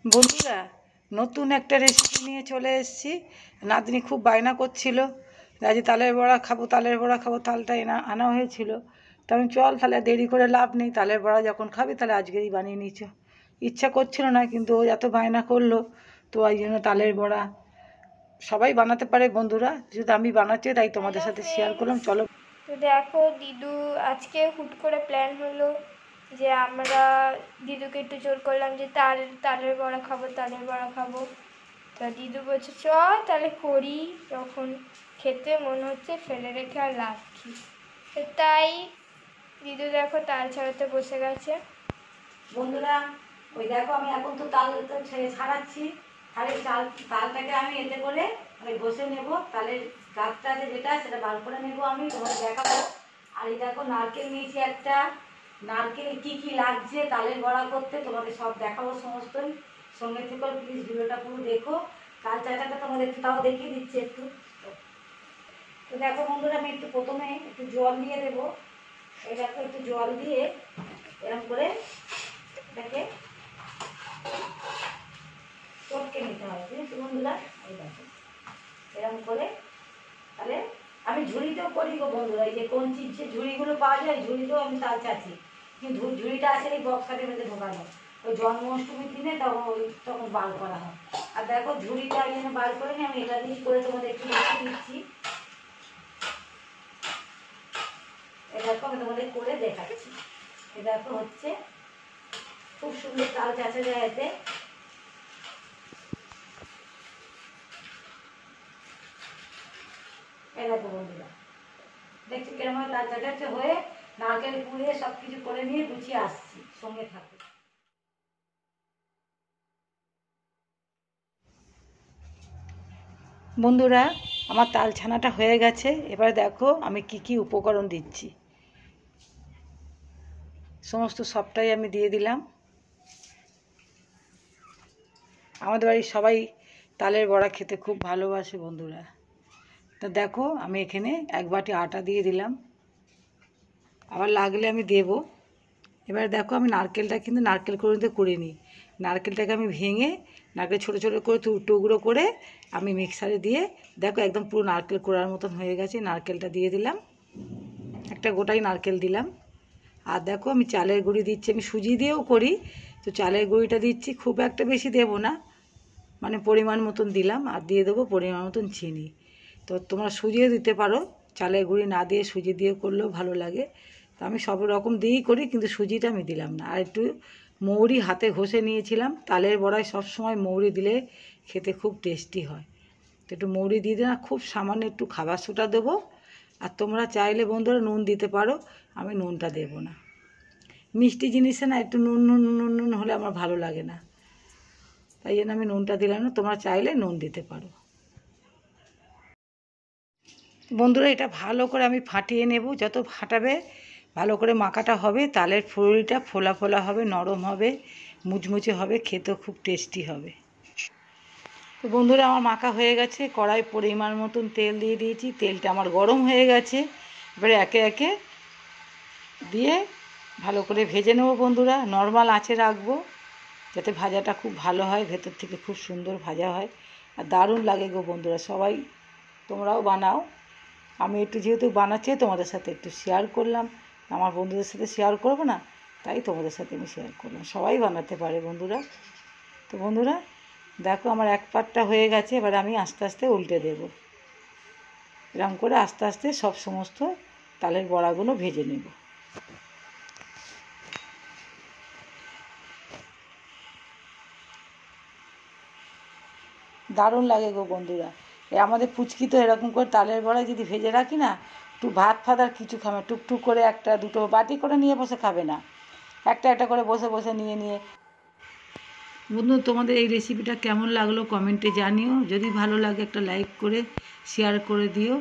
বন্ধুরা, নতুন একটা রেসিপি নিয়ে চলে এসেছি। নাতনি খুব বায়না করছিল আজ তালের বড়া খাবো, তালের বড়া খাবো। তালটা আনা হয়েছিল, তো আমি চল তাহলে দেরি করে লাভ নেই, তালের বড়া যখন খাবি তাহলে আজকেই বানিয়ে নিচ্ছ। ইচ্ছা করছিল না, কিন্তু ও এত বায়না করলো, তো ওই জন্য তালের বড়া সবাই বানাতে পারে বন্ধুরা, যেহেতু আমি বানাচ্ছি তাই তোমাদের সাথে শেয়ার করলাম। চলো। তো দেখো দিদু আজকে হুট করে প্ল্যান হলো যে আমরা দিদুকে একটু জোর করলাম যে তালের বড়া খাবো, তালের বড়া খাবো। তা দিদু বলছে চ তাহলে করি, যখন খেতে মনে হচ্ছে ফেলে রেখে আর লাভ কি। তো তাই দিদু দেখো তাল ছাড়াতে বসে গেছে। বন্ধুরা, ওই দেখো আমি এখন তো তাল ছাড়াচ্ছি। তাহলে তালটাকে আমি এতে করে আমি ঘষে নেব, তালের গাছটা যেটা সেটা বার করে নেব, আমি তোমাদের দেখাবো। আর এই দেখো নারকেল নিয়েছি একটা, নারকেল কি কি লাগছে তালের বড়া করতে তোমাদের সব দেখাবো সমস্তই। সঙ্গে থেকে প্লিজ ভিডিওটা পুরো দেখো। তাল চাটাটা তোমাদের তাও দেখিয়ে দিচ্ছি একটু। তো দেখো বন্ধুরা, আমি একটু প্রথমে একটু জল দিয়ে দেবো। এই দেখো একটু জল দিয়ে এরকম করে এটাকে চটকে নিতে হবে, বুঝেছি বন্ধুরা। এই দেখো এরকম করে, তাহলে আমি ঝুড়িতেও করি গো বন্ধুরা। এই যে কঞ্চির যে ঝুড়িগুলো পাওয়া যায়, ঝুড়িতেও আমি তাল চাচ্ছি, কিন্তু ঝুড়িটা আছে এই বক্স কাঠের মধ্যে ঢোকানো। ওই জন্মাষ্টমীর দিনে তখন বার করা হয়। আর দেখো ঝুড়িটা এই জন্য বার করে নিয়ে আমি এটা দিয়ে করে তোমাদের একটু দেখিয়ে দিচ্ছি। এটা দেখো আমি তোমাদের করে দেখাচ্ছি। এটা দেখো হচ্ছে খুব সুন্দর তাল চাচা যায় এতে। এই দেখো বন্ধুরা, দেখছি কেরম তাল চাচাচ্ছে হয়ে নারকেল পুড়িয়ে সব কিছু করে নিয়ে গুছিয়ে আসছি, সঙ্গে থাকো। বন্ধুরা, আমার তাল ছানাটা হয়ে গেছে। এবার দেখো আমি কি কি উপকরণ দিচ্ছি, সমস্ত সবটাই আমি দিয়ে দিলাম। আমাদের বাড়ির সবাই তালের বড়া খেতে খুব ভালোবাসে বন্ধুরা। তা দেখো আমি এখানে 1 বাটি আটা দিয়ে দিলাম, আবার লাগলে আমি দেবো। এবার দেখো আমি নারকেলটা কিন্তু নারকেল কোড়াতে করিনি, নারকেলটাকে আমি ভেঙে নারকেল ছোটো ছোটো করে টুকরো করে আমি মিক্সারে দিয়ে দেখো একদম পুরো নারকেল কোড়ার মতন হয়ে গেছে। নারকেলটা দিয়ে দিলাম, একটা গোটাই নারকেল দিলাম। আর দেখো আমি চালের গুঁড়ি দিচ্ছি, আমি সুজি দিয়েও করি, তো চালের গুঁড়িটা দিচ্ছি, খুব একটা বেশি দেবো না, মানে পরিমাণ মতন দিলাম। আর দিয়ে দেবো পরিমাণ মতন চিনি। তো তোমরা সুজিও দিতে পারো, চালের গুঁড়ি না দিয়ে সুজি দিয়ে করলেও ভালো লাগে। তো আমি সব রকম দিয়েই করি, কিন্তু সুজিটা আমি দিলাম না। আর একটু মৌরি হাতে ঘষে নিয়েছিলাম, তালের বড়ায় সবসময় মৌরি দিলে খেতে খুব টেস্টি হয়। তো একটু মৌরি দিয়ে দিলাম, খুব সামান্য একটু খাবার সোডা দেবো। আর তোমরা চাইলে বন্ধুরা নুন দিতে পারো, আমি নুনটা দেবো না। মিষ্টি জিনিসে না একটু নুন নুন নুন নুন হলে আমার ভালো লাগে না, তাই জন্য আমি নুনটা দিলাম না। তোমরা চাইলে নুন দিতে পারো। বন্ধুরা, এটা ভালো করে আমি ফাটিয়ে নেব, যত ফাটাবে ভালো করে মাখাটা হবে, তালের ফুলটা ফোলা ফোলা হবে, নরম হবে, মুচমুচে হবে, খেতেও খুব টেস্টি হবে। তো বন্ধুরা, আমার মাখা হয়ে গেছে, কড়াই পরিমাণ মতন তেল দিয়ে দিয়েছি, তেলটা আমার গরম হয়ে গেছে। এবারে একে একে দিয়ে ভালো করে ভেজে নেব বন্ধুরা, নর্মাল আঁচে রাখবো, যাতে ভাজাটা খুব ভালো হয়, ভেতর থেকে খুব সুন্দর ভাজা হয়। আর দারুণ লাগে গো বন্ধুরা, সবাই তোমরাও বানাও। আমি একটু যেহেতু বানাচ্ছি তোমাদের সাথে একটু শেয়ার করলাম, আমার বন্ধুদের সাথে শেয়ার করবো না, তাই তোমাদের সাথে আমি শেয়ার করলাম। সবাই বানাতে পারে বন্ধুরা। তো বন্ধুরা দেখো আমার এক পাটটা হয়ে গেছে, এবার আমি আস্তে আস্তে উল্টে দেব। এরকম করে আস্তে আস্তে সব সমস্ত তালের বড়াগুলো ভেজে নেব। দারুণ লাগে গো বন্ধুরা। আমাদের পুচকি তো এরকম করে তালের বড়ায় যদি ভেজে রাখি না, একটু ভাত ফাত আর কিছু খাবে, টুকটুক করে একটা দুটো বাটি করে নিয়ে বসে খাবে না, একটা একটা করে বসে বসে নিয়ে নিয়ে। বন্ধু, তোমাদের এই রেসিপিটা কেমন লাগলো কমেন্টে জানিও, যদি ভালো লাগে একটা লাইক করে শেয়ার করে দিও।